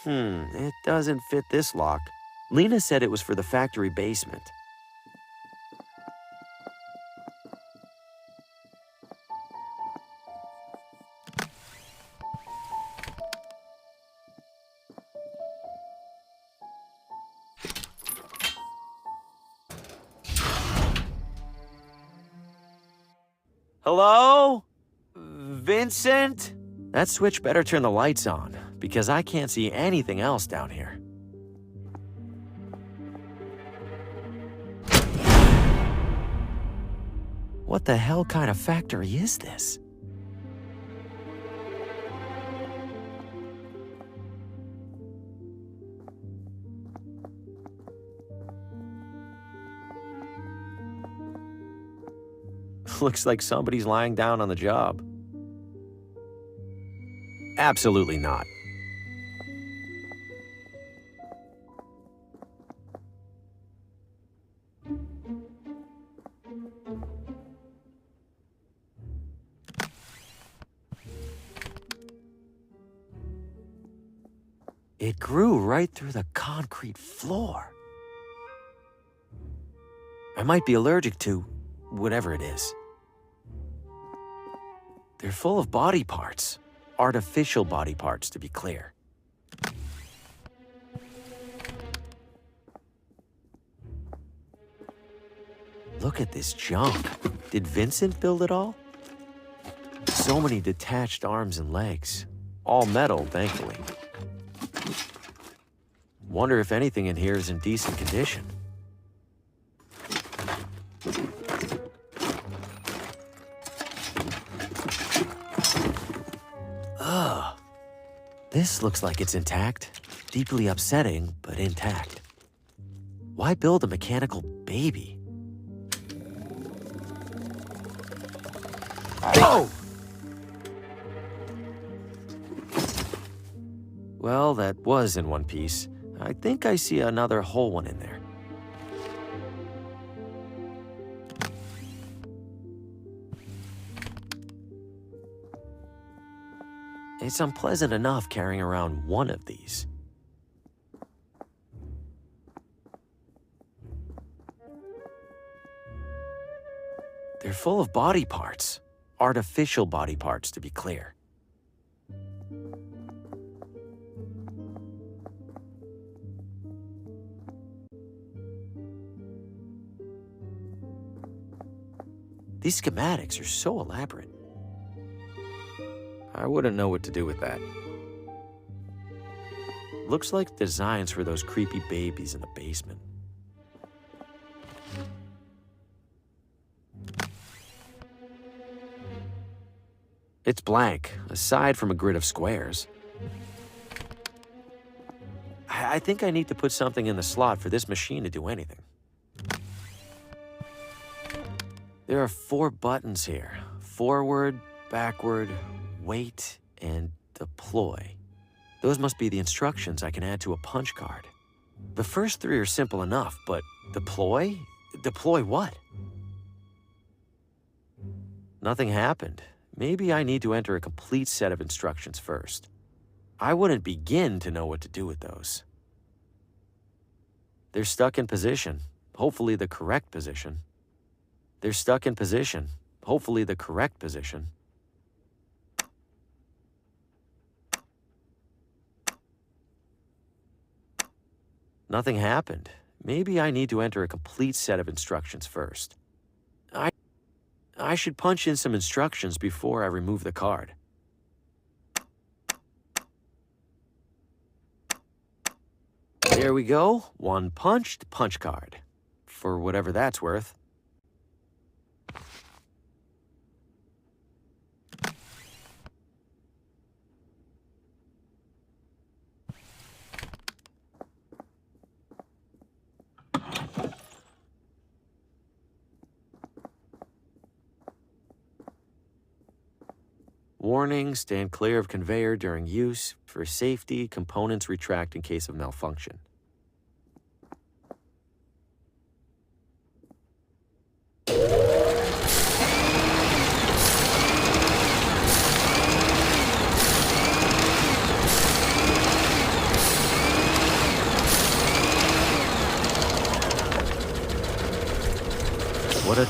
It doesn't fit this lock. Lena said it was for the factory basement. Hello? Vincent? That switch better turn the lights on, because I can't see anything else down here. What the hell kind of factory is this? Looks like somebody's lying down on the job. Absolutely not. It grew right through the concrete floor. I might be allergic to whatever it is. They're full of body parts. Artificial body parts, to be clear. Look at this junk. Did Vincent build it all? So many detached arms and legs. All metal, thankfully. Wonder if anything in here is in decent condition. Ugh. This looks like it's intact. Deeply upsetting, but intact. Why build a mechanical baby? Oh! Well, that was in one piece. I think I see another whole one in there. It's unpleasant enough carrying around one of these. They're full of body parts. Artificial body parts, to be clear. These schematics are so elaborate. I wouldn't know what to do with that. Looks like designs for those creepy babies in the basement. It's blank, aside from a grid of squares. I think I need to put something in the slot for this machine to do anything. There are 4 buttons here. Forward, backward, wait, and deploy. Those must be the instructions I can add to a punch card. The first 3 are simple enough, but deploy? Deploy what? Nothing happened. Maybe I need to enter a complete set of instructions first. I wouldn't begin to know what to do with those. They're stuck in position. Hopefully the correct position. They're stuck in position. Hopefully the correct position. Nothing happened. Maybe I need to enter a complete set of instructions first. I should punch in some instructions before I remove the card. There we go. 1 punched punch card. For whatever that's worth. Warning, stand clear of conveyor during use. For safety, components retract in case of malfunction.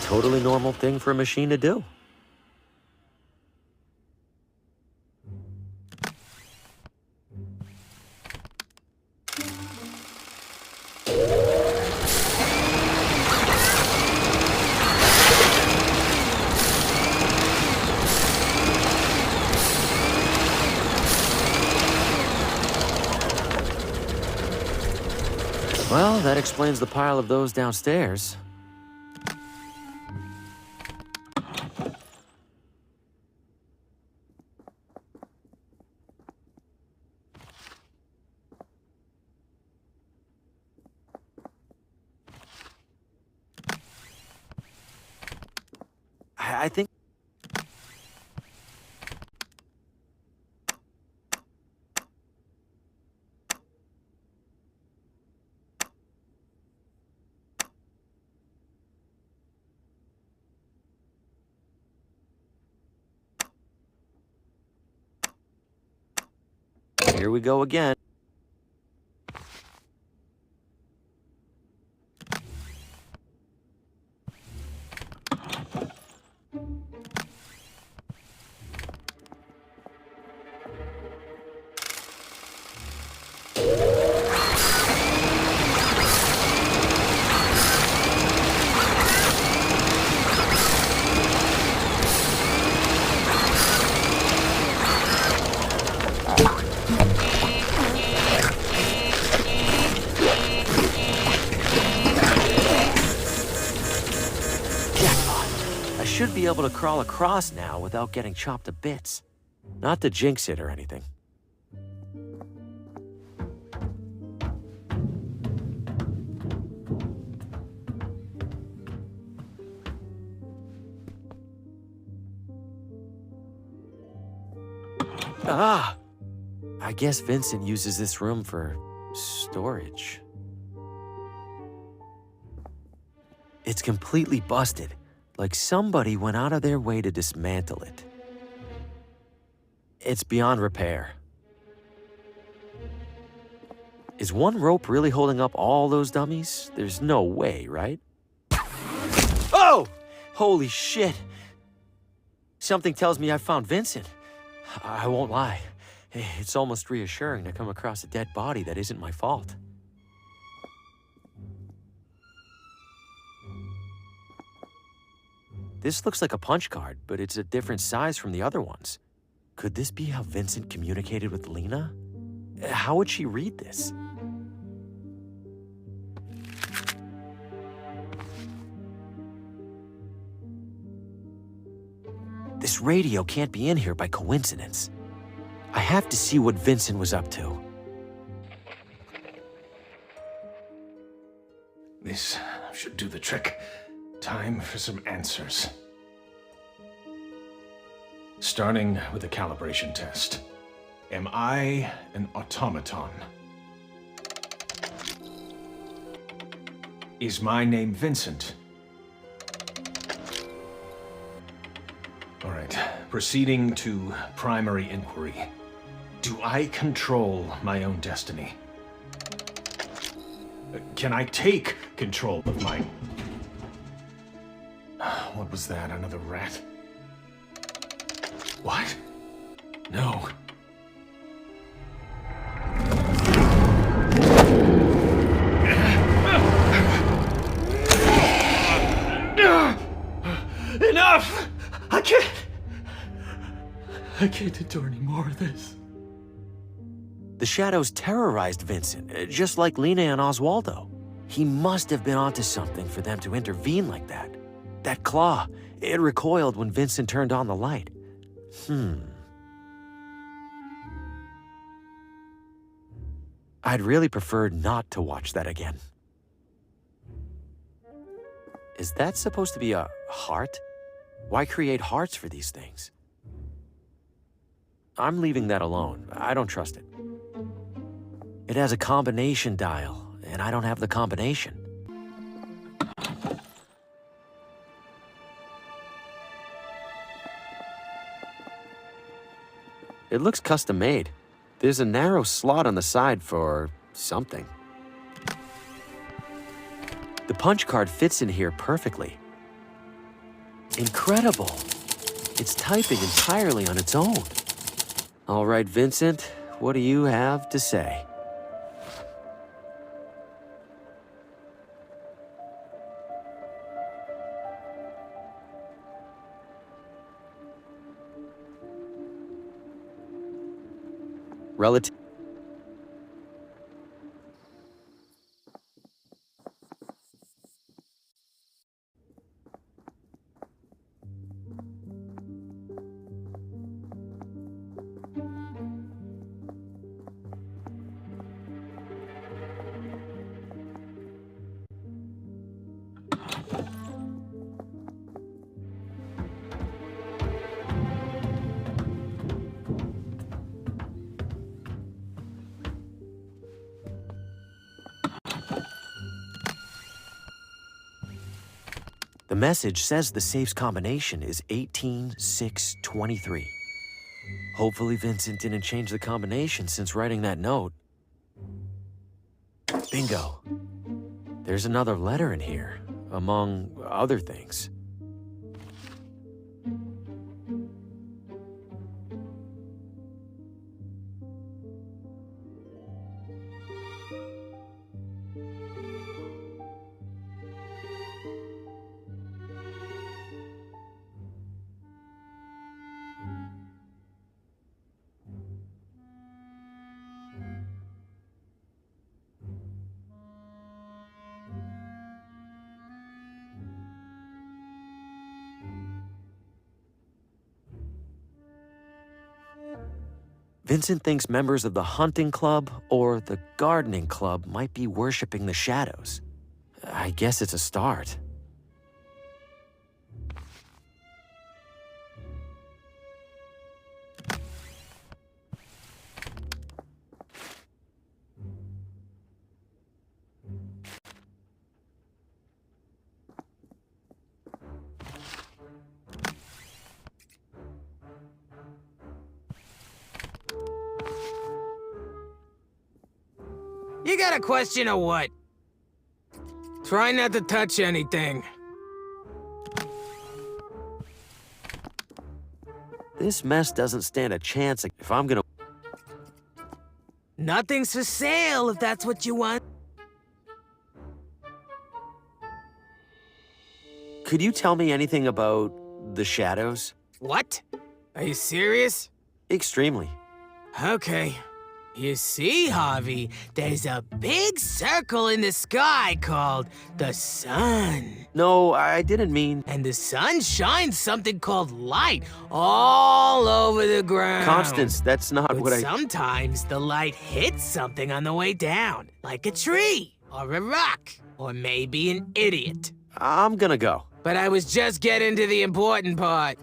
totally normal thing for a machine to do. Well, that explains the pile of those downstairs. I think... Here we go again. Should be able to crawl across now without getting chopped to bits. Not to jinx it or anything. Ah! I guess Vincent uses this room for storage. It's completely busted. Like somebody went out of their way to dismantle it. It's beyond repair. Is one rope really holding up all those dummies? There's no way, right? Oh! Holy shit! Something tells me I found Vincent. I won't lie. It's almost reassuring to come across a dead body that isn't my fault. This looks like a punch card, but it's a different size from the other ones. Could this be how Vincent communicated with Lena? How would she read this? This radio can't be in here by coincidence. I have to see what Vincent was up to. This should do the trick. Time for some answers. Starting with a calibration test. Am I an automaton? Is my name Vincent? All right, proceeding to primary inquiry. Do I control my own destiny? Can I take control of my... What was that? Another rat? What? No. Enough! I can't endure any more of this. The shadows terrorized Vincent, just like Lena and Oswaldo. He must have been onto something for them to intervene like that. That claw, it recoiled when Vincent turned on the light. I'd really prefer not to watch that again. Is that supposed to be a heart? Why create hearts for these things? I'm leaving that alone. I don't trust it. It has a combination dial, and I don't have the combination. It looks custom made. There's a narrow slot on the side for something. The punch card fits in here perfectly. Incredible. It's typing entirely on its own. All right, Vincent, what do you have to say? Relative. The message says the safe's combination is 18623. Hopefully Vincent didn't change the combination since writing that note. Bingo. There's another letter in here, among other things. Vincent thinks members of the hunting club or the gardening club might be worshipping the shadows. I guess it's a start. You got a question or what? Try not to touch anything. This mess doesn't stand a chance if I'm gonna... Nothing's for sale if that's what you want. Could you tell me anything about the shadows? What? Are you serious? Extremely. Okay. You see, Harvey, there's a big circle in the sky called the sun. No, I didn't mean... And the sun shines something called light all over the ground. Constance, that's not But what I... sometimes the light hits something on the way down, like a tree, or a rock, or maybe an idiot. I'm gonna go. But I was just getting to the important part.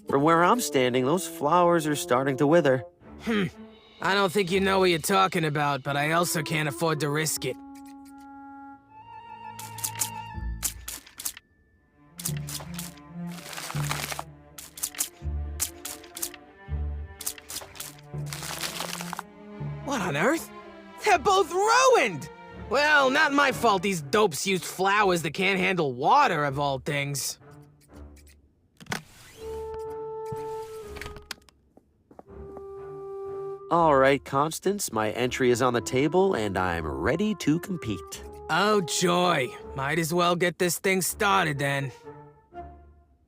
From where I'm standing, those flowers are starting to wither. I don't think you know what you're talking about, but I also can't afford to risk it. What on earth? They're both ruined! Well, not my fault these dopes used flowers that can't handle water, of all things. All right, Constance, my entry is on the table, and I'm ready to compete. Oh, joy. Might as well get this thing started, then.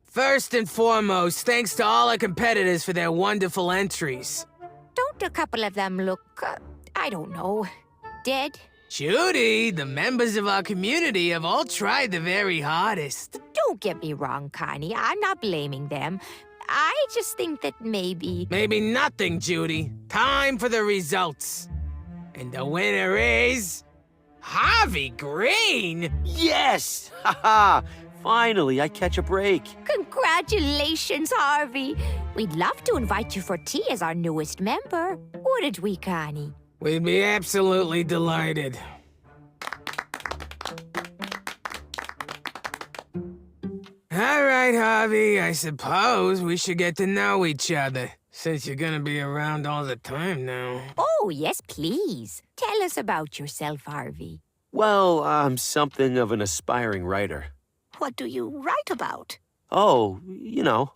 First and foremost, thanks to all our competitors for their wonderful entries. Don't a couple of them look, I don't know, dead? Judy, the members of our community have all tried the very hardest. Don't get me wrong, Connie. I'm not blaming them. I just think that maybe... Maybe nothing, Judy. Time for the results. And the winner is... Harvey Green! Yes! Haha! Finally, I catch a break. Congratulations, Harvey. We'd love to invite you for tea as our newest member. Wouldn't we, Connie? We'd be absolutely delighted. All right, Harvey, I suppose we should get to know each other, since you're gonna be around all the time now. Oh, yes, please. Tell us about yourself, Harvey. Well, I'm something of an aspiring writer. What do you write about? Oh, you know.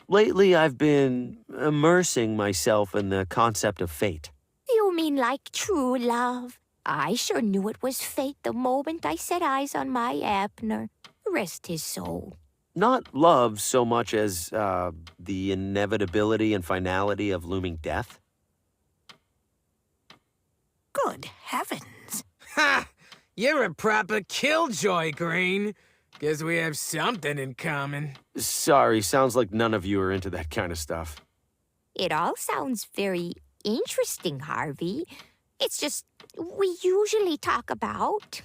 Lately, I've been immersing myself in the concept of fate. You mean like true love? I sure knew it was fate the moment I set eyes on my Abner. Rest his soul. Not love so much as the inevitability and finality of looming death. Good heavens. Ha! You're a proper killjoy, Green. Guess we have something in common. Sorry, sounds like none of you are into that kind of stuff. It all sounds very interesting, Harvey. It's just we usually talk about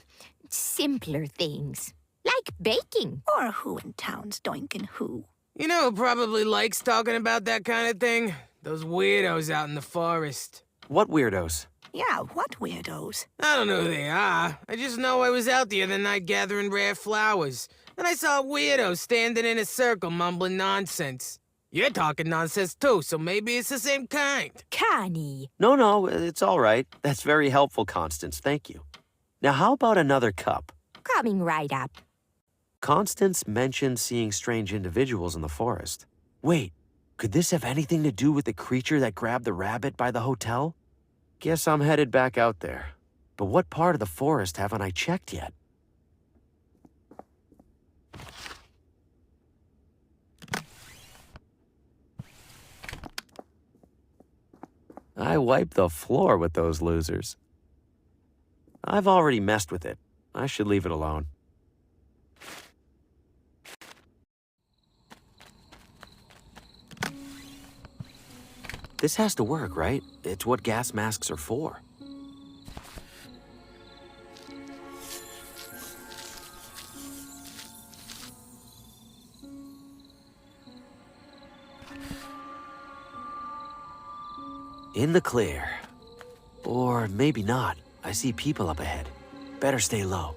simpler things, like baking. Or who in town's doinkin' who? You know who probably likes talking about that kind of thing? Those weirdos out in the forest. What weirdos? Yeah, what weirdos? I don't know who they are. I just know I was out the other night gathering rare flowers, and I saw a weirdo standing in a circle mumbling nonsense. You're talking nonsense too, so maybe it's the same kind. Connie. No, it's all right. That's very helpful, Constance. Thank you. Now, how about another cup? Coming right up. Constance mentioned seeing strange individuals in the forest. Wait, could this have anything to do with the creature that grabbed the rabbit by the hotel? Guess I'm headed back out there. But what part of the forest haven't I checked yet? I wiped the floor with those losers. I've already messed with it. I should leave it alone. This has to work, right? It's what gas masks are for. In the clear. Or maybe not. I see people up ahead. Better stay low.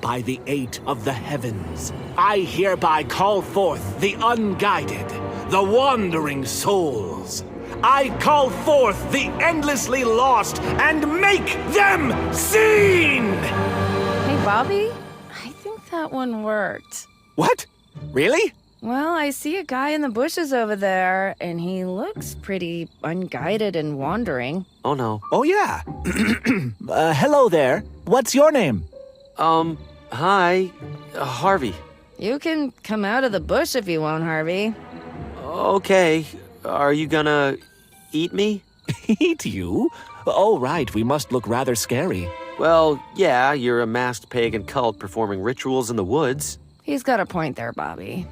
By the eight of the heavens, I hereby call forth the unguided, the wandering souls. I call forth the endlessly lost and make them seen! Hey, Bobby, I think that one worked. What? Really? Well, I see a guy in the bushes over there, and he looks pretty unguided and wandering. Oh no. Oh, yeah. Hello there. What's your name? Hi. Harvey. You can come out of the bush if you want, Harvey. Okay. Are you gonna eat me? Eat you? Oh, right. We must look rather scary. Well, yeah, you're a masked pagan cult performing rituals in the woods. He's got a point there, Bobby.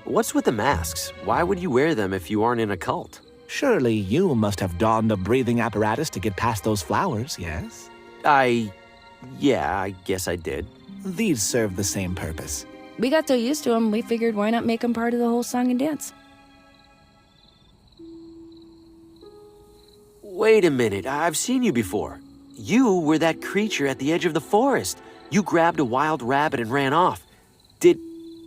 What's with the masks? Why would you wear them if you aren't in a cult? Surely you must have donned a breathing apparatus to get past those flowers, yes? Yeah, I guess I did. These serve the same purpose. We got so used to him, we figured why not make him part of the whole song and dance? Wait a minute, I've seen you before. You were that creature at the edge of the forest. You grabbed a wild rabbit and ran off.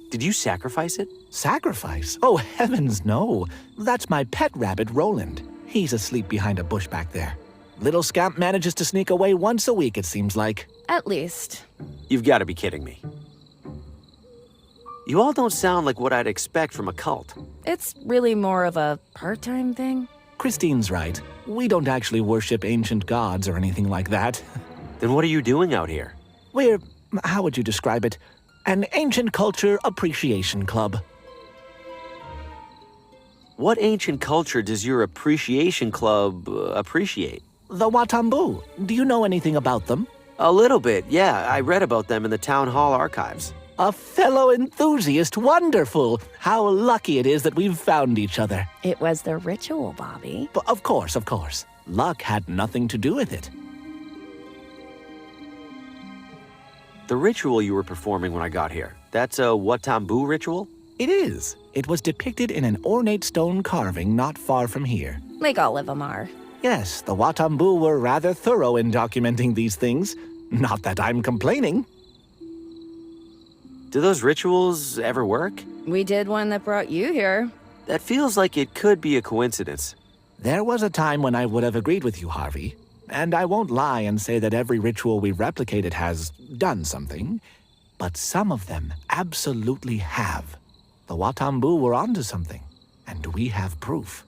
Did you sacrifice it? Sacrifice? Oh, heavens, no. That's my pet rabbit, Roland. He's asleep behind a bush back there. Little scamp manages to sneak away once a week, it seems like. At least. You've got to be kidding me. You all don't sound like what I'd expect from a cult. It's really more of a part-time thing. Christine's right. We don't actually worship ancient gods or anything like that. Then what are you doing out here? We're, how would you describe it? An ancient culture appreciation club. What ancient culture does your appreciation club appreciate? The Watambu. Do you know anything about them? A little bit, yeah. I read about them in the town hall archives. A fellow enthusiast. Wonderful. How lucky it is that we've found each other. It was the ritual, Bobby. But of course. Luck had nothing to do with it. The ritual you were performing when I got here, that's a Watambu ritual? It is. It was depicted in an ornate stone carving not far from here. Like all of them are. Yes, the Watambu were rather thorough in documenting these things. Not that I'm complaining. Do those rituals ever work? We did one that brought you here. That feels like it could be a coincidence. There was a time when I would have agreed with you, Harvey. And I won't lie and say that every ritual we replicated has done something. But some of them absolutely have. The Watambu were onto something, and we have proof.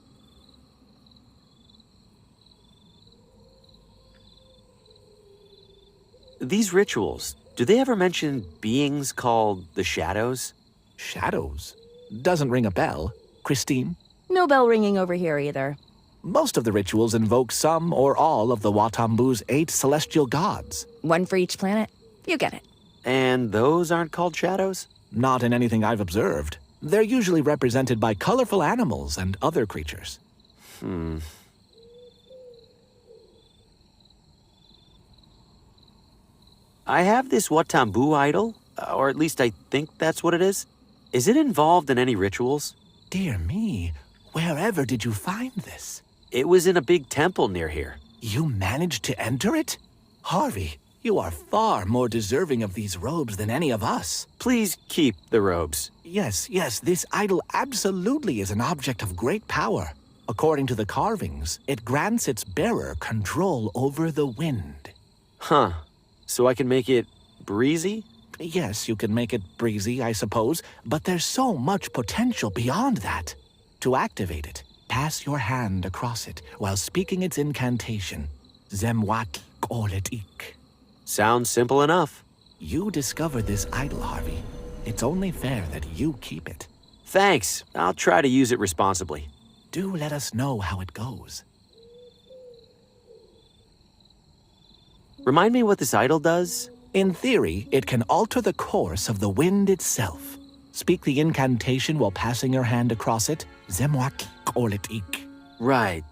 These rituals, do they ever mention beings called the Shadows? Shadows? Doesn't ring a bell. Christine? No bell ringing over here either. Most of the rituals invoke some or all of the Watambu's 8 celestial gods. One for each planet. You get it. And those aren't called shadows? Not in anything I've observed. They're usually represented by colorful animals and other creatures. I have this Watambu idol, or at least I think that's what it is. Is it involved in any rituals? Dear me, wherever did you find this? It was in a big temple near here. You managed to enter it? Harvey, you are far more deserving of these robes than any of us. Please keep the robes. Yes, this idol absolutely is an object of great power. According to the carvings, it grants its bearer control over the wind. Huh. So I can make it breezy? Yes, you can make it breezy, I suppose, but there's so much potential beyond that. To activate it, pass your hand across it while speaking its incantation. Zemwak Oletik. Sounds simple enough. You discovered this idol, Harvey. It's only fair that you keep it. Thanks. I'll try to use it responsibly. Do let us know how it goes. Remind me what this idol does? In theory, it can alter the course of the wind itself. Speak the incantation while passing your hand across it. Zemwak Oletik. Right.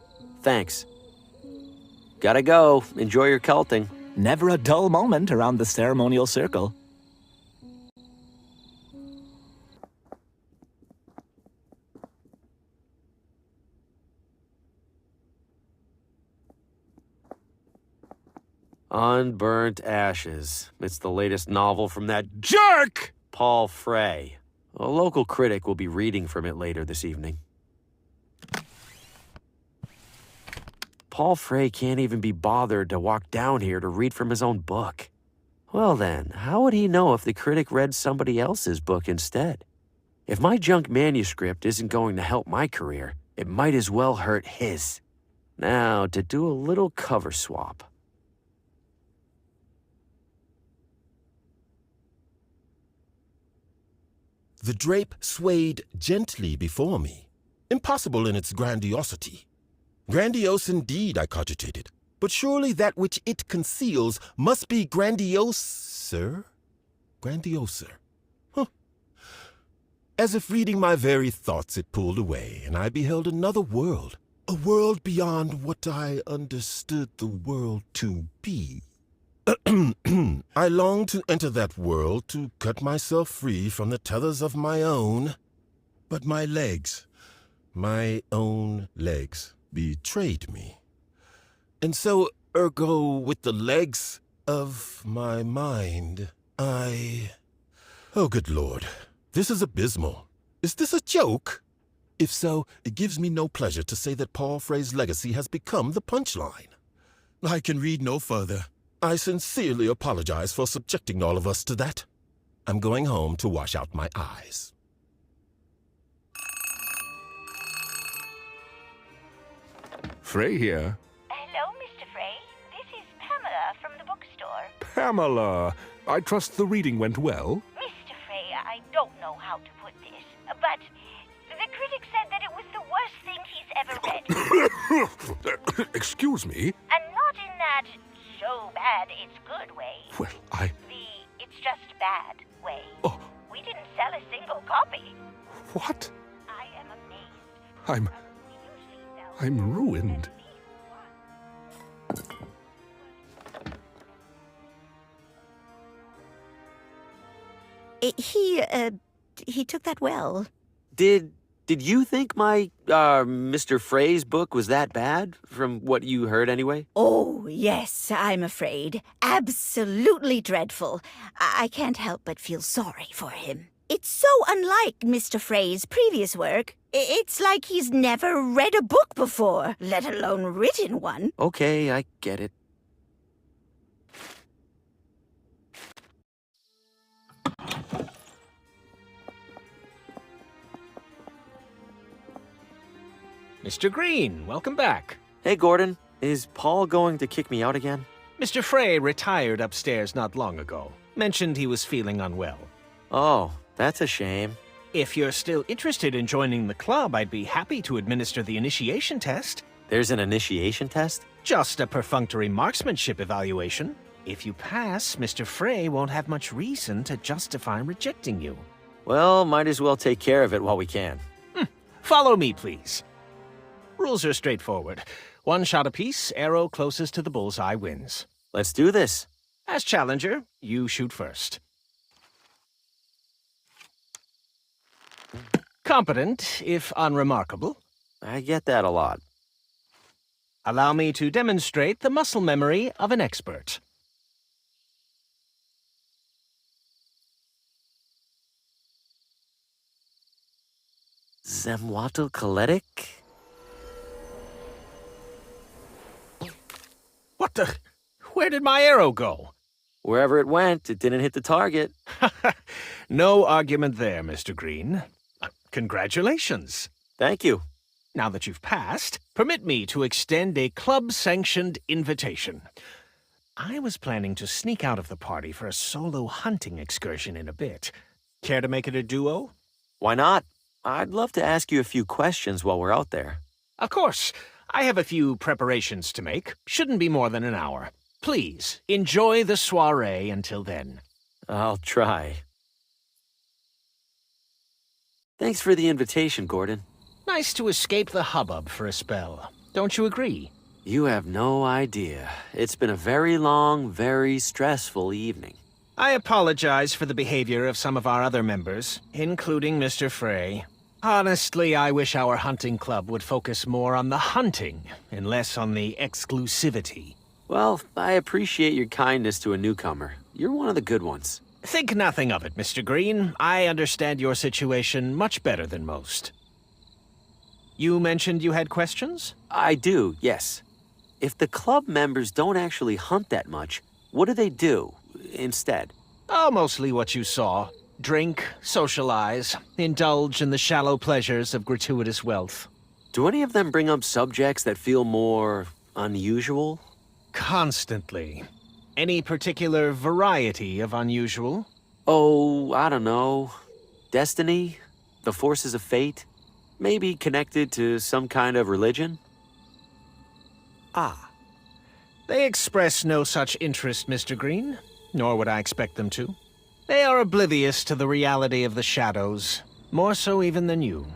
Thanks. Gotta go. Enjoy your culting. Never a dull moment around the ceremonial circle. Unburnt Ashes. It's the latest novel from that jerk, Paul Frey. A local critic will be reading from it later this evening. Paul Frey can't even be bothered to walk down here to read from his own book. Well then, how would he know if the critic read somebody else's book instead? If my junk manuscript isn't going to help my career, it might as well hurt his. Now, to do a little cover swap. The drape swayed gently before me, impossible in its grandiosity. Grandiose indeed, I cogitated, but surely that which it conceals must be grandioser? Grandioser. Huh. As if reading my very thoughts, it pulled away, and I beheld another world, a world beyond what I understood the world to be. I longed to enter that world, to cut myself free from the tethers of my own, but my legs, my own legs, betrayed me. And so, ergo, with the legs of my mind, Oh, good Lord, this is abysmal. Is this a joke? If so, it gives me no pleasure to say that Paul Frey's legacy has become the punchline. I can read no further. I sincerely apologize for subjecting all of us to that. I'm going home to wash out my eyes. Frey here. Hello, Mr. Frey. This is Pamela from the bookstore. Pamela, I trust the reading went well. Mr. Frey, I don't know how to put this, but the critic said that it was the worst thing he's ever read. Excuse me? And not in that so bad it's good way. Well, The it's just bad way. Oh. We didn't sell a single copy. What? I am amazed. We usually sell I'm ruined. at least one. He took that well. Did Did you think my, Mr. Frey's book was that bad, from what you heard anyway? Oh, yes, I'm afraid. Absolutely dreadful. I can't help but feel sorry for him. It's so unlike Mr. Frey's previous work. It's like he's never read a book before, let alone written one. Okay, I get it. Mr. Green, welcome back. Hey, Gordon. Is Paul going to kick me out again? Mr. Frey retired upstairs not long ago. Mentioned he was feeling unwell. Oh, that's a shame. If you're still interested in joining the club, I'd be happy to administer the initiation test. There's an initiation test? Just a perfunctory marksmanship evaluation. If you pass, Mr. Frey won't have much reason to justify rejecting you. Well, might as well take care of it while we can. Follow me, please. Rules are straightforward. One shot apiece, arrow closest to the bullseye wins. Let's do this. As challenger, you shoot first. Competent, if unremarkable. I get that a lot. Allow me to demonstrate the muscle memory of an expert. Zemwatl-Kaletic? What the? Where did my arrow go? Wherever it went, it didn't hit the target. No argument there, Mr. Green. Congratulations. Thank you. Now that you've passed, permit me to extend a club-sanctioned invitation. I was planning to sneak out of the party for a solo hunting excursion in a bit. Care to make it a duo? Why not? I'd love to ask you a few questions while we're out there. Of course. I have a few preparations to make. Shouldn't be more than an hour. Please, enjoy the soiree until then. I'll try. Thanks for the invitation, Gordon. Nice to escape the hubbub for a spell. Don't you agree? You have no idea. It's been a very long, very stressful evening. I apologize for the behavior of some of our other members, including Mr. Frey. Honestly, I wish our hunting club would focus more on the hunting and less on the exclusivity. Well, I appreciate your kindness to a newcomer. You're one of the good ones. Think nothing of it, Mr. Green. I understand your situation much better than most. You mentioned you had questions? I do, yes. If the club members don't actually hunt that much, what do they do instead? Oh, mostly what you saw. Drink, socialize, indulge in the shallow pleasures of gratuitous wealth. Do any of them bring up subjects that feel more unusual? Constantly. Any particular variety of unusual? Oh, I don't know. Destiny? The forces of fate? Maybe connected to some kind of religion? Ah. They express no such interest, Mr. Green, nor would I expect them to. They are oblivious to the reality of the shadows, more so even than you.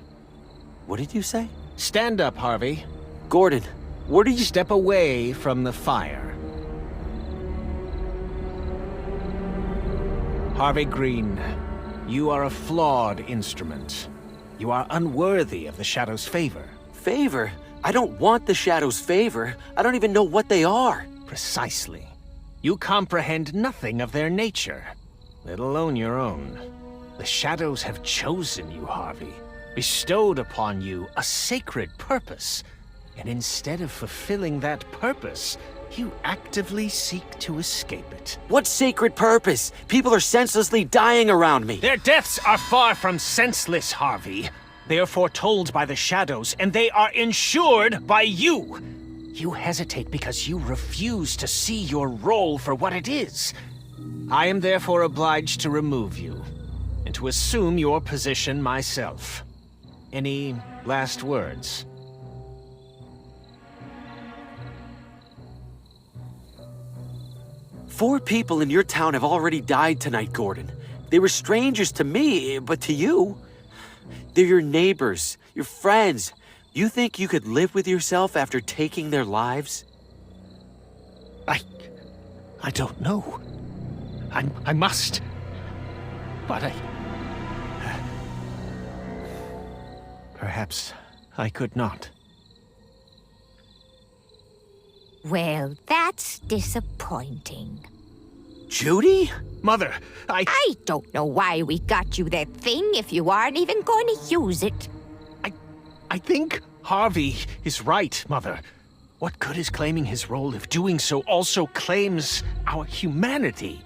What did you say? Stand up, Harvey. Gordon, what are you— Step away from the fire. Harvey Green, you are a flawed instrument. You are unworthy of the Shadow's favor. Favor? I don't want the Shadow's favor. I don't even know what they are. Precisely. You comprehend nothing of their nature, let alone your own. The Shadows have chosen you, Harvey, bestowed upon you a sacred purpose, and instead of fulfilling that purpose, you actively seek to escape it. What sacred purpose? People are senselessly dying around me. Their deaths are far from senseless, Harvey. They are foretold by the Shadows, and they are ensured by you. You hesitate because you refuse to see your role for what it is. I am therefore obliged to remove you, and to assume your position myself. Any last words? Four people in your town have already died tonight, Gordon. They were strangers to me, but to you, they're your neighbors, your friends. You think you could live with yourself after taking their lives? I don't know. I must. But Perhaps I could not. Well, that's disappointing. Judy? Mother, I don't know why we got you that thing if you aren't even going to use it. I think Harvey is right, Mother. What good is claiming his role if doing so also claims our humanity?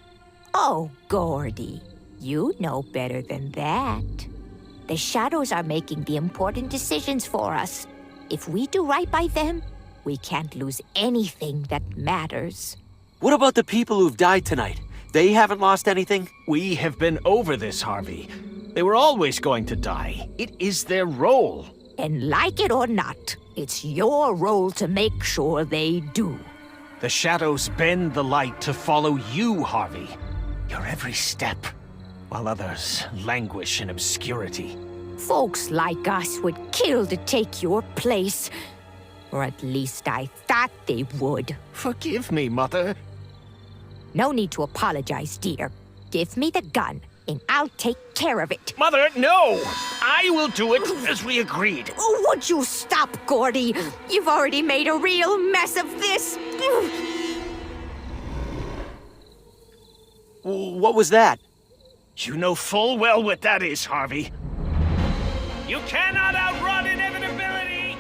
Oh, Gordy, you know better than that. The shadows are making the important decisions for us. If we do right by them, we can't lose anything that matters. What about the people who've died tonight? They haven't lost anything? We have been over this, Harvey. They were always going to die. It is their role. And like it or not, it's your role to make sure they do. The shadows bend the light to follow you, Harvey. Your every step, while others languish in obscurity. Folks like us would kill to take your place. Or at least I thought they would. Forgive me, Mother. No need to apologize, dear. Give me the gun, and I'll take care of it. Mother, no! I will do it as we agreed. Oh, would you stop, Gordy? You've already made a real mess of this. What was that? You know full well what that is, Harvey. You cannot outrun inevitability!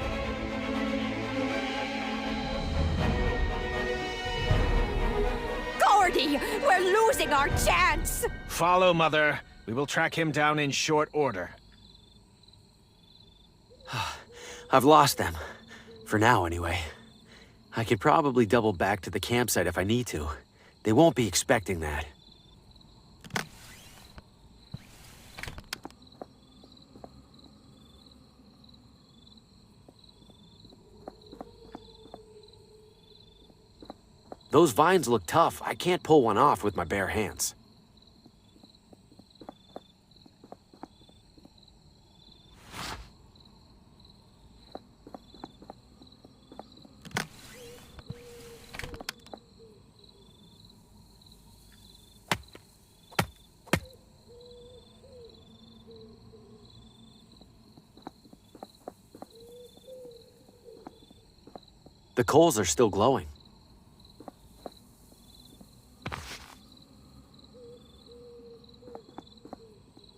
Gordy, we're losing our chance. Follow, Mother. We will track him down in short order. I've lost them. For now, anyway. I could probably double back to the campsite if I need to. They won't be expecting that. Those vines look tough. I can't pull one off with my bare hands. The coals are still glowing.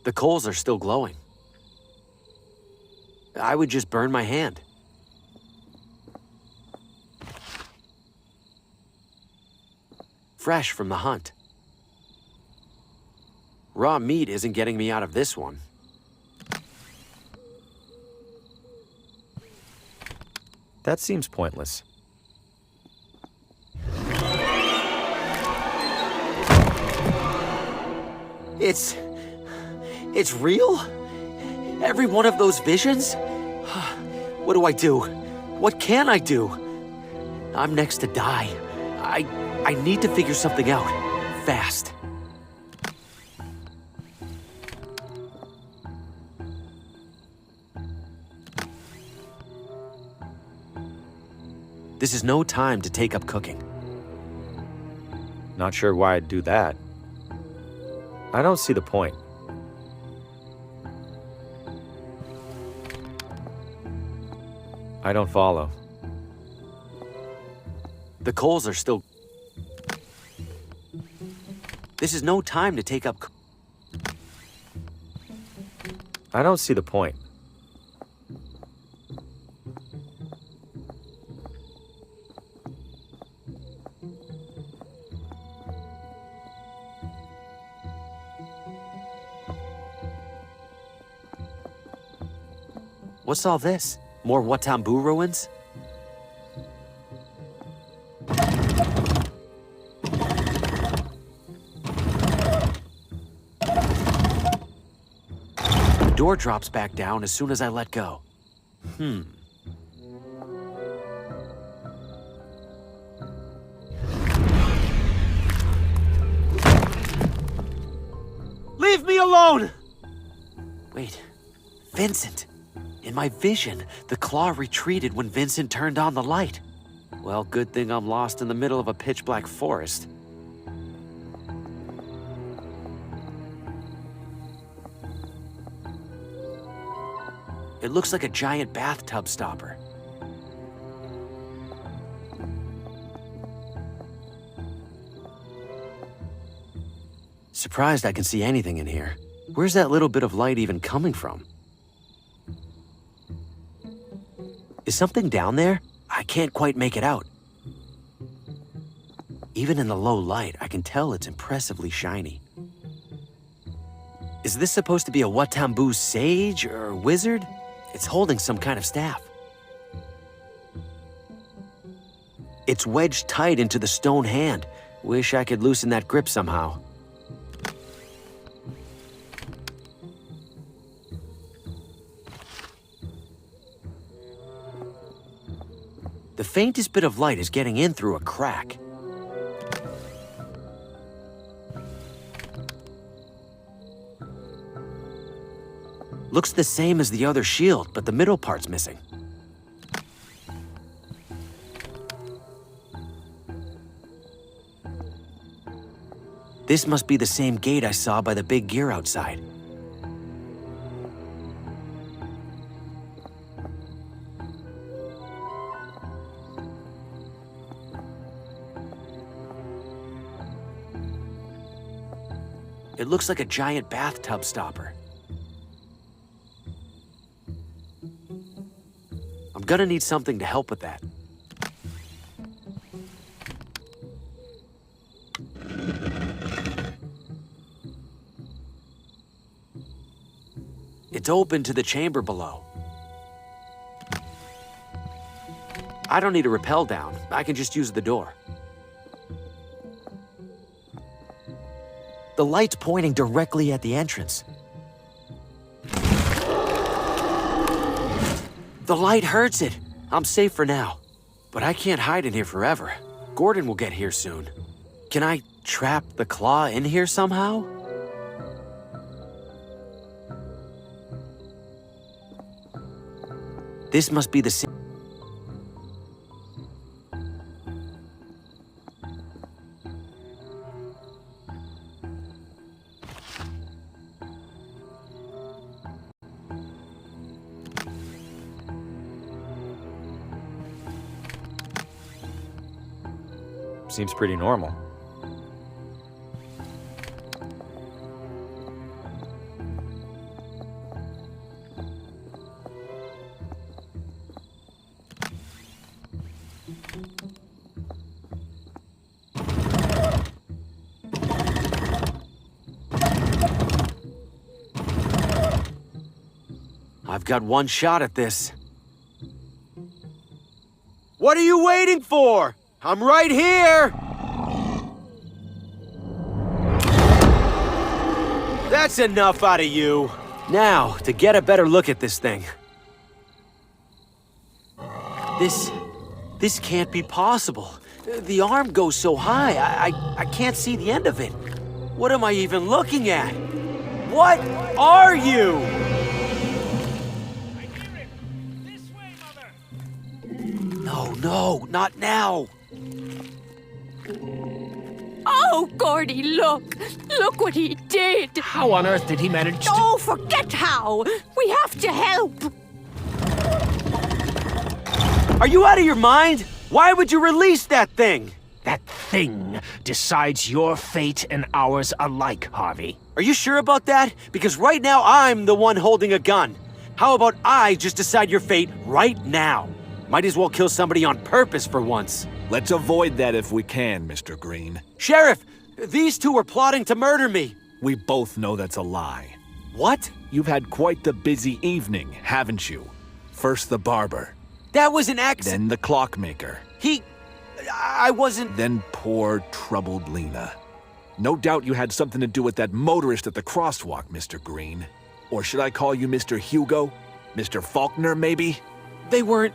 The coals are still glowing. I would just burn my hand. Fresh from the hunt. Raw meat isn't getting me out of this one. That seems pointless. It's real? Every one of those visions? What do I do? What can I do? I'm next to die. I need to figure something out. Fast. This is no time to take up cooking. Not sure why I'd do that. I don't see the point. I don't follow. The coals are still... This is no time to take up... I don't see the point. What's all this? More Watambu ruins? The door drops back down as soon as I let go. Leave me alone! Wait, Vincent. In my vision, the claw retreated when Vincent turned on the light. Well, good thing I'm lost in the middle of a pitch-black forest. It looks like a giant bathtub stopper. Surprised I can see anything in here. Where's that little bit of light even coming from? Is something down there? I can't quite make it out. Even in the low light, I can tell it's impressively shiny. Is this supposed to be a Watambu sage or wizard? It's holding some kind of staff. It's wedged tight into the stone hand. Wish I could loosen that grip somehow. The faintest bit of light is getting in through a crack. Looks the same as the other shield, but the middle part's missing. This must be the same gate I saw by the big gear outside. It looks like a giant bathtub stopper. I'm gonna need something to help with that. It's open to the chamber below. I don't need to rappel down. I can just use the door. The light's pointing directly at the entrance. The light hurts it. I'm safe for now. But I can't hide in here forever. Gordon will get here soon. Can I trap the claw in here somehow? This must be the same. Seems pretty normal. I've got one shot at this. What are you waiting for? I'm right here! That's enough out of you. Now, to get a better look at this thing. This can't be possible. The arm goes so high, I can't see the end of it. What am I even looking at? What are you? I hear it! This way, Mother! No, not now. Oh, Gordy, look! Look what he did! How on earth did he manage to... Oh, forget how! We have to help! Are you out of your mind? Why would you release that thing? That thing decides your fate and ours alike, Harvey. Are you sure about that? Because right now I'm the one holding a gun. How about I just decide your fate right now? Might as well kill somebody on purpose for once. Let's avoid that if we can, Mr. Green. Sheriff, these two were plotting to murder me. We both know that's a lie. What? You've had quite the busy evening, haven't you? First the barber. That was an accident. Then the clockmaker. I wasn't... Then poor, troubled Lena. No doubt you had something to do with that motorist at the crosswalk, Mr. Green. Or should I call you Mr. Hugo? Mr. Faulkner, maybe? They weren't...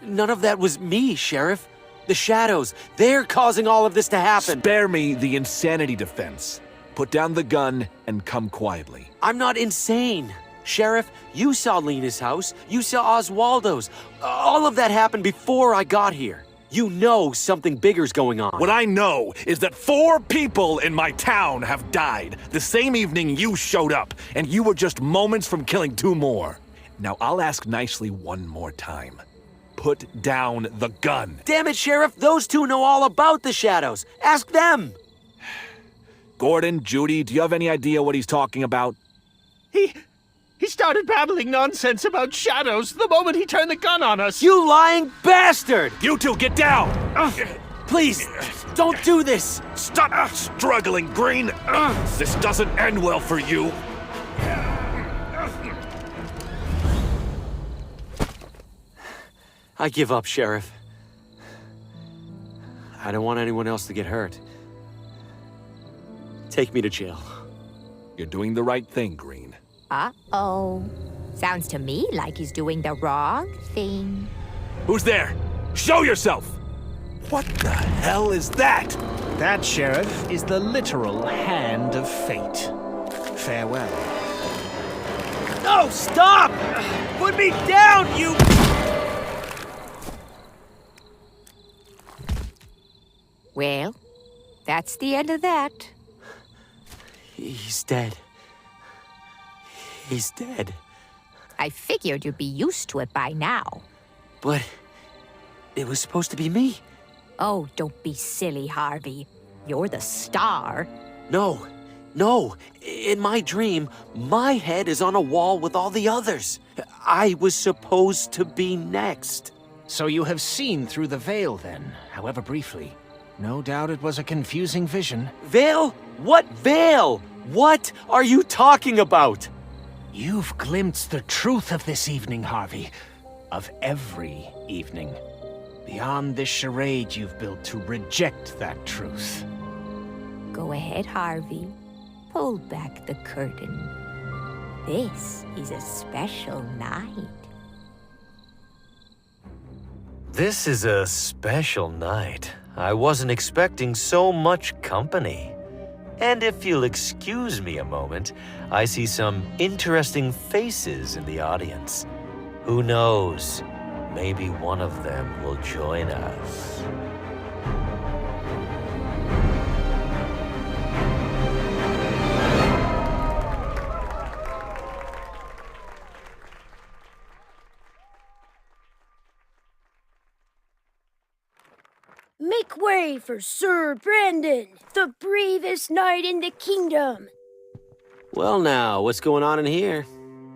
None of that was me, Sheriff. The shadows, they're causing all of this to happen. Spare me the insanity defense. Put down the gun and come quietly. I'm not insane. Sheriff, you saw Lena's house. You saw Oswaldo's. All of that happened before I got here. You know something bigger's going on. What I know is that 4 people in my town have died the same evening you showed up, and you were just moments from killing 2 more. Now I'll ask nicely one more time. Put down the gun. Damn it, Sheriff! Those two know all about the shadows. Ask them! Gordon, Judy, do you have any idea what he's talking about? He started babbling nonsense about shadows the moment he turned the gun on us. You lying bastard! You two, get down! Please, don't do this! Stop struggling, Green! This doesn't end well for you. I give up, Sheriff. I don't want anyone else to get hurt. Take me to jail. You're doing the right thing, Green. Uh-oh. Sounds to me like he's doing the wrong thing. Who's there? Show yourself! What the hell is that? That, Sheriff, is the literal hand of fate. Farewell. No, stop! Put me down, you... Well, that's the end of that. He's dead. He's dead. I figured you'd be used to it by now. But it was supposed to be me. Oh, don't be silly, Harvey. You're the star. No. In my dream, my head is on a wall with all the others. I was supposed to be next. So you have seen through the veil, then, however briefly. No doubt it was a confusing vision. Veil? What veil? What are you talking about? You've glimpsed the truth of this evening, Harvey. Of every evening. Beyond this charade you've built to reject that truth. Go ahead, Harvey. Pull back the curtain. This is a special night. This is a special night. I wasn't expecting so much company. And if you'll excuse me a moment, I see some interesting faces in the audience. Who knows? Maybe one of them will join us. Make way for Sir Brandon, the bravest knight in the kingdom. Well now, what's going on in here?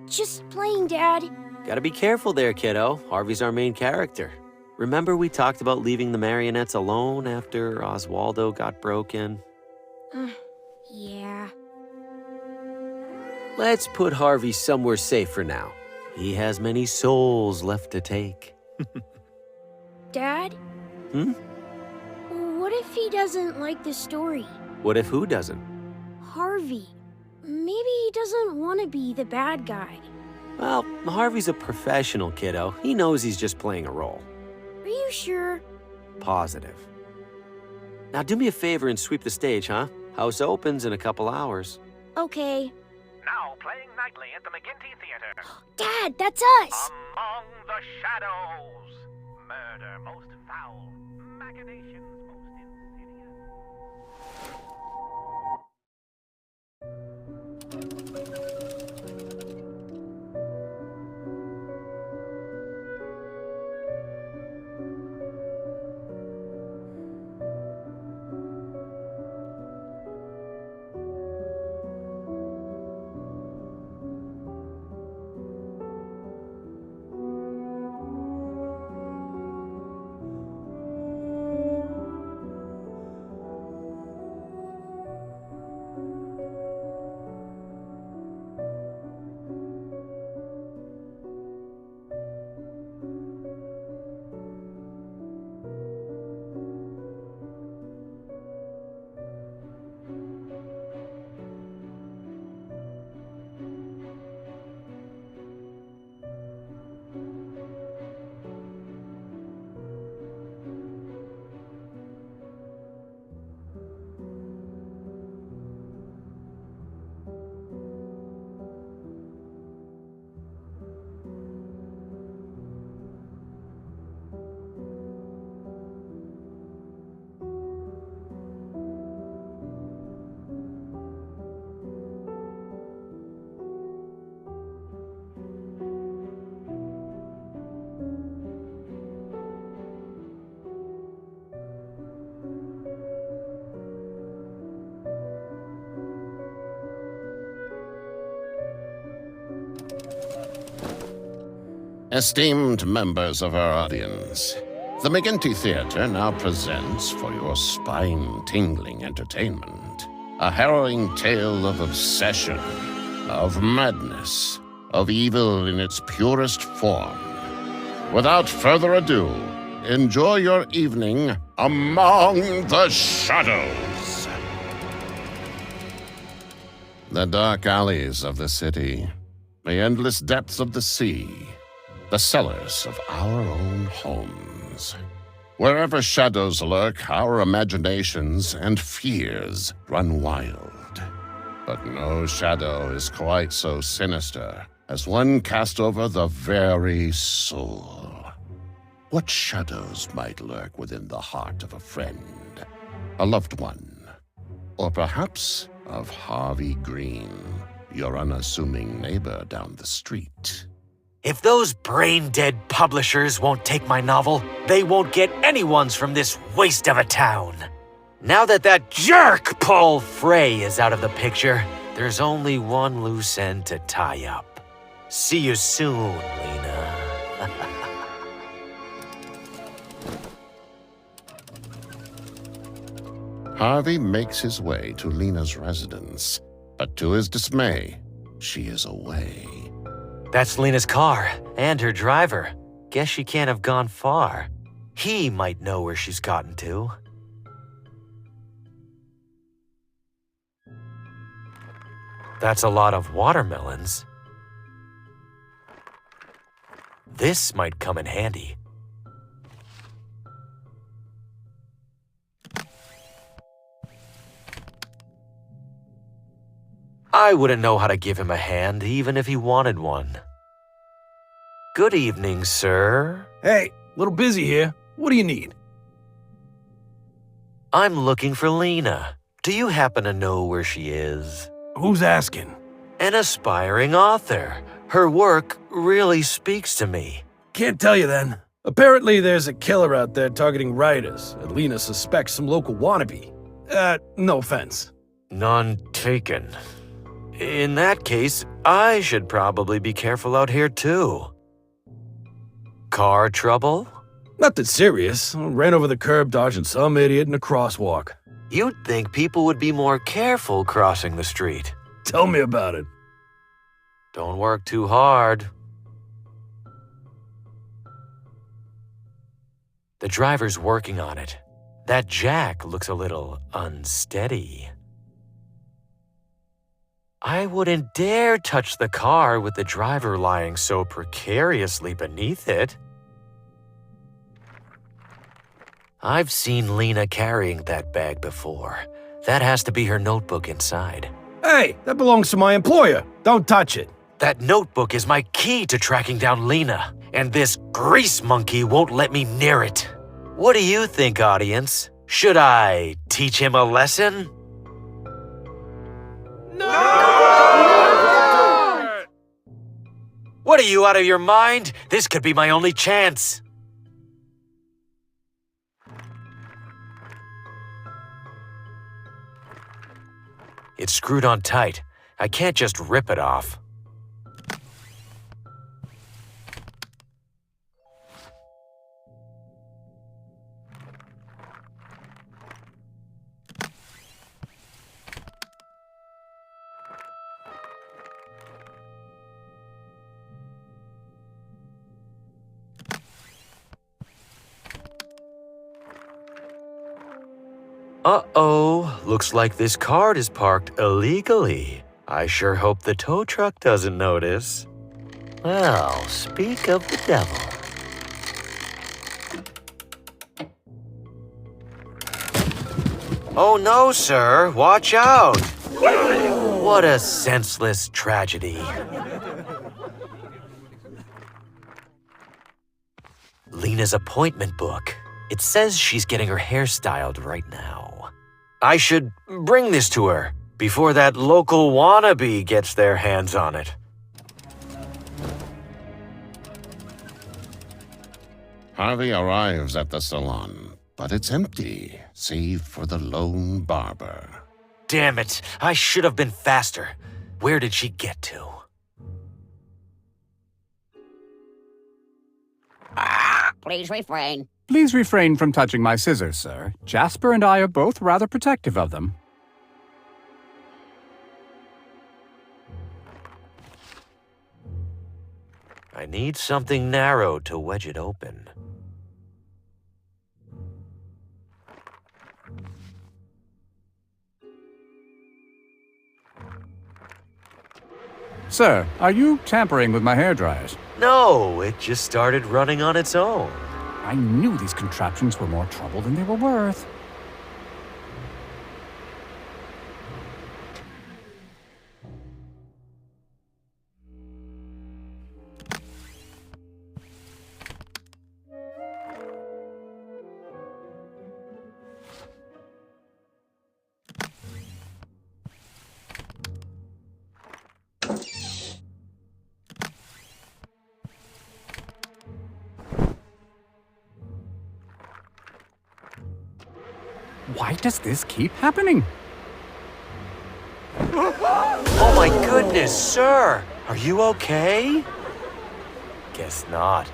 Just playing, Dad. Gotta be careful there, kiddo. Harvey's our main character. Remember we talked about leaving the marionettes alone after Oswaldo got broken? Yeah. Let's put Harvey somewhere safe for now. He has many souls left to take. Dad? What if he doesn't like the story? What if who doesn't? Harvey. Maybe he doesn't want to be the bad guy. Well, Harvey's a professional, kiddo. He knows he's just playing a role. Are you sure? Positive. Now do me a favor and sweep the stage, huh? House opens in a couple hours. Okay. Now playing nightly at the McGinty Theater. Dad, that's us! Among the Shadows. Murder most foul. Machinations most insidious. Esteemed members of our audience, the McGinty Theater now presents for your spine-tingling entertainment a harrowing tale of obsession, of madness, of evil in its purest form. Without further ado, enjoy your evening among the shadows. The dark alleys of the city, the endless depths of the sea, the cellars of our own homes. Wherever shadows lurk, our imaginations and fears run wild. But no shadow is quite so sinister as one cast over the very soul. What shadows might lurk within the heart of a friend, a loved one, or perhaps of Harvey Green, your unassuming neighbor down the street? If those brain-dead publishers won't take my novel, they won't get anyone's from this waste of a town. Now that jerk Paul Frey is out of the picture, there's only one loose end to tie up. See you soon, Lena. Harvey makes his way to Lena's residence, but to his dismay, she is away. That's Lena's car, and her driver. Guess she can't have gone far. He might know where she's gotten to. That's a lot of watermelons. This might come in handy. I wouldn't know how to give him a hand, even if he wanted one. Good evening, sir. Hey, a little busy here. What do you need? I'm looking for Lena. Do you happen to know where she is? Who's asking? An aspiring author. Her work really speaks to me. Can't tell you then. Apparently there's a killer out there targeting writers, and Lena suspects some local wannabe. No offense. None taken. In that case, I should probably be careful out here too. Car trouble? Nothing serious. Ran over the curb dodging some idiot in a crosswalk. You'd think people would be more careful crossing the street. Tell me about it. Don't work too hard. The driver's working on it. That jack looks a little unsteady. I wouldn't dare touch the car with the driver lying so precariously beneath it. I've seen Lena carrying that bag before. That has to be her notebook inside. Hey, that belongs to my employer. Don't touch it. That notebook is my key to tracking down Lena, and this grease monkey won't let me near it. What do you think, audience? Should I teach him a lesson? What are you, out of your mind? This could be my only chance. It's screwed on tight. I can't just rip it off. Uh-oh, looks like this cart is parked illegally. I sure hope the tow truck doesn't notice. Well, speak of the devil. Oh no, sir, watch out! What a senseless tragedy. Lena's appointment book. It says she's getting her hair styled right now. I should bring this to her before that local wannabe gets their hands on it. Harvey arrives at the salon, but it's empty, save for the lone barber. Damn it, I should have been faster. Where did she get to? Please refrain. Please refrain from touching my scissors, sir. Jasper and I are both rather protective of them. I need something narrow to wedge it open. Sir, are you tampering with my hairdryers? No, it just started running on its own. I knew these contraptions were more trouble than they were worth. Why does this keep happening? Oh my goodness, sir! Are you okay? Guess not.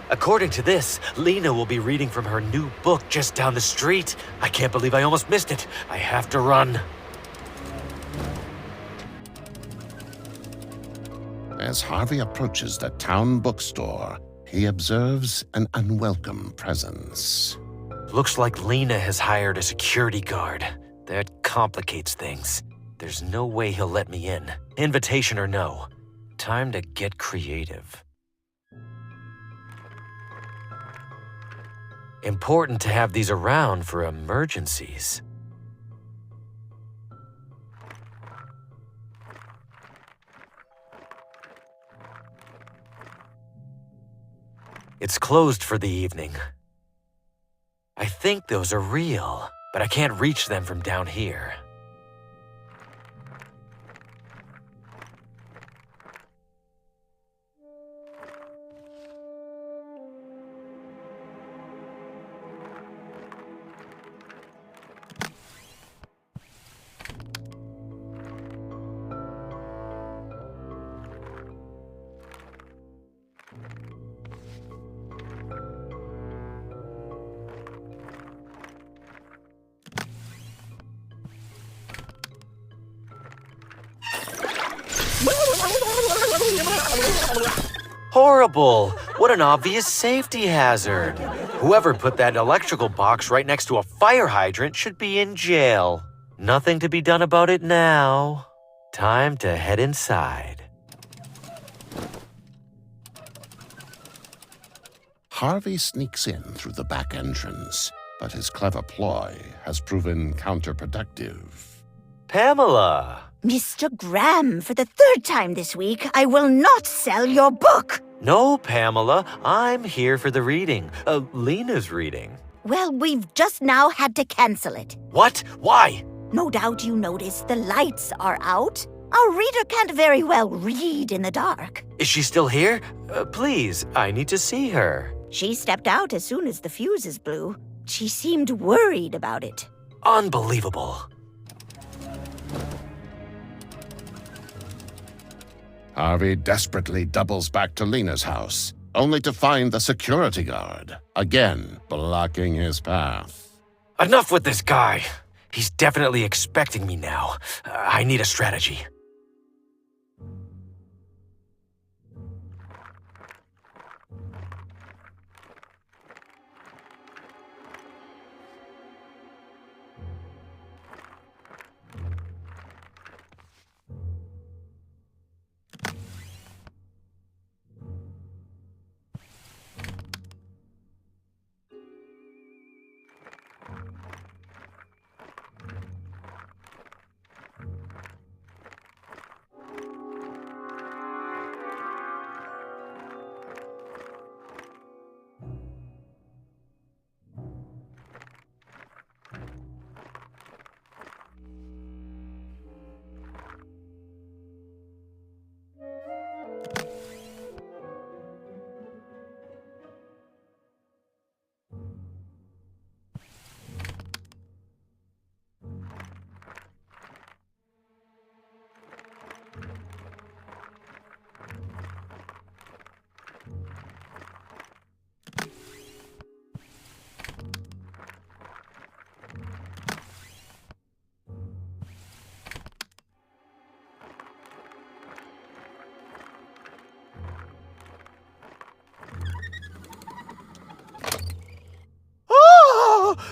According to this, Lena will be reading from her new book just down the street. I can't believe I almost missed it. I have to run. As Harvey approaches the town bookstore, he observes an unwelcome presence. Looks like Lena has hired a security guard. That complicates things. There's no way he'll let me in. Invitation or no. Time to get creative. Important to have these around for emergencies. It's closed for the evening. I think those are real, but I can't reach them from down here. Horrible! What an obvious safety hazard. Whoever put that electrical box right next to a fire hydrant should be in jail. Nothing to be done about it now. Time to head inside. Harvey sneaks in through the back entrance, but his clever ploy has proven counterproductive. Pamela! Mr. Graham, for the third time this week, I will not sell your book. No, Pamela. I'm here for the reading. Lena's reading. Well, we've just now had to cancel it. What? Why? No doubt you noticed the lights are out. Our reader can't very well read in the dark. Is she still here? Please, I need to see her. She stepped out as soon as the fuses blew. She seemed worried about it. Unbelievable. Harvey desperately doubles back to Lena's house, only to find the security guard, again blocking his path. Enough with this guy. He's definitely expecting me now. I need a strategy.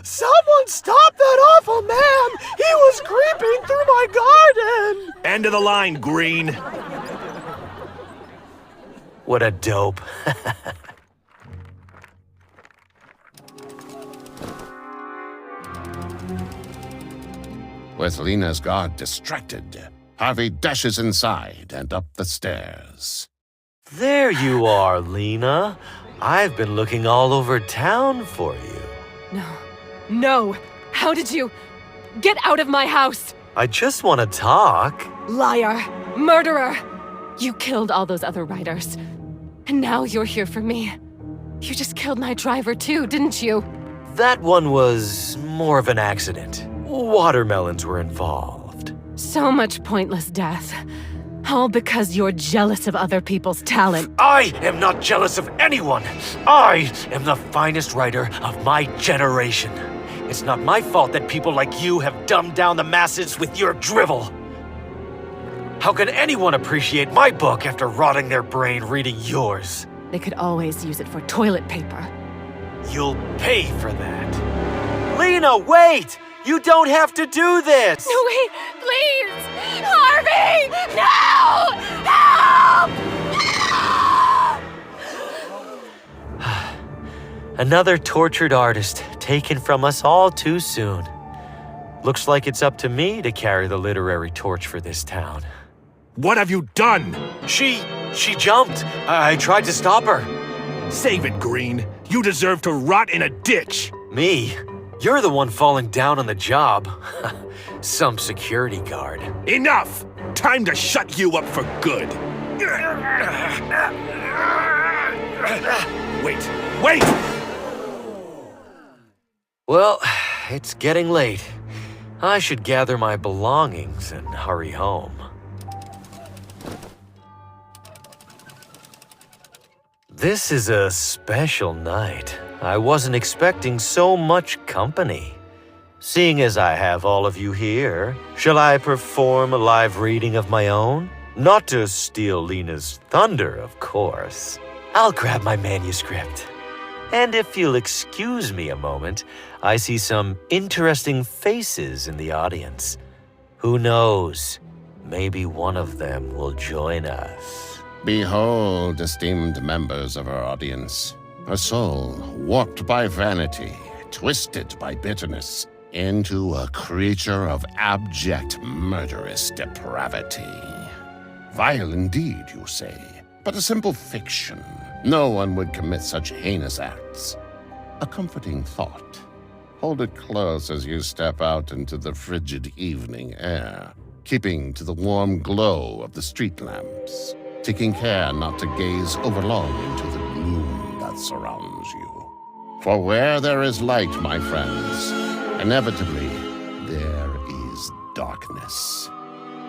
Someone stop that awful man! He was creeping through my garden! End of the line, Green. What a dope. With Lena's guard distracted, Harvey dashes inside and up the stairs. There you are, Lena. I've been looking all over town for you. No. No! How did you... Get out of my house! I just want to talk. Liar! Murderer! You killed all those other riders. And now you're here for me. You just killed my driver too, didn't you? That one was more of an accident. Watermelons were involved. So much pointless death. All because you're jealous of other people's talent. I am not jealous of anyone. I am the finest writer of my generation. It's not my fault that people like you have dumbed down the masses with your drivel. How can anyone appreciate my book after rotting their brain reading yours? They could always use it for toilet paper. You'll pay for that. Lena, wait! You don't have to do this! No, wait! Please! Harvey! No! Help! Another tortured artist taken from us all too soon. Looks like it's up to me to carry the literary torch for this town. What have you done? She jumped. I tried to stop her. Save it, Green. You deserve to rot in a ditch. Me? You're the one falling down on the job. Some security guard. Enough! Time to shut you up for good. Wait! Well, it's getting late. I should gather my belongings and hurry home. This is a special night. I wasn't expecting so much company. Seeing as I have all of you here, shall I perform a live reading of my own? Not to steal Lena's thunder, of course. I'll grab my manuscript. And if you'll excuse me a moment, I see some interesting faces in the audience. Who knows? Maybe one of them will join us. Behold, esteemed members of our audience, a soul warped by vanity, twisted by bitterness, into a creature of abject murderous depravity. Vile indeed, you say, but a simple fiction. No one would commit such heinous acts. A comforting thought. Hold it close as you step out into the frigid evening air, keeping to the warm glow of the street lamps, taking care not to gaze overlong into the gloom that surrounds you. For where there is light, my friends, inevitably there is darkness.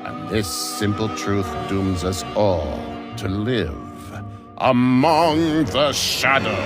And this simple truth dooms us all to live among the shadows.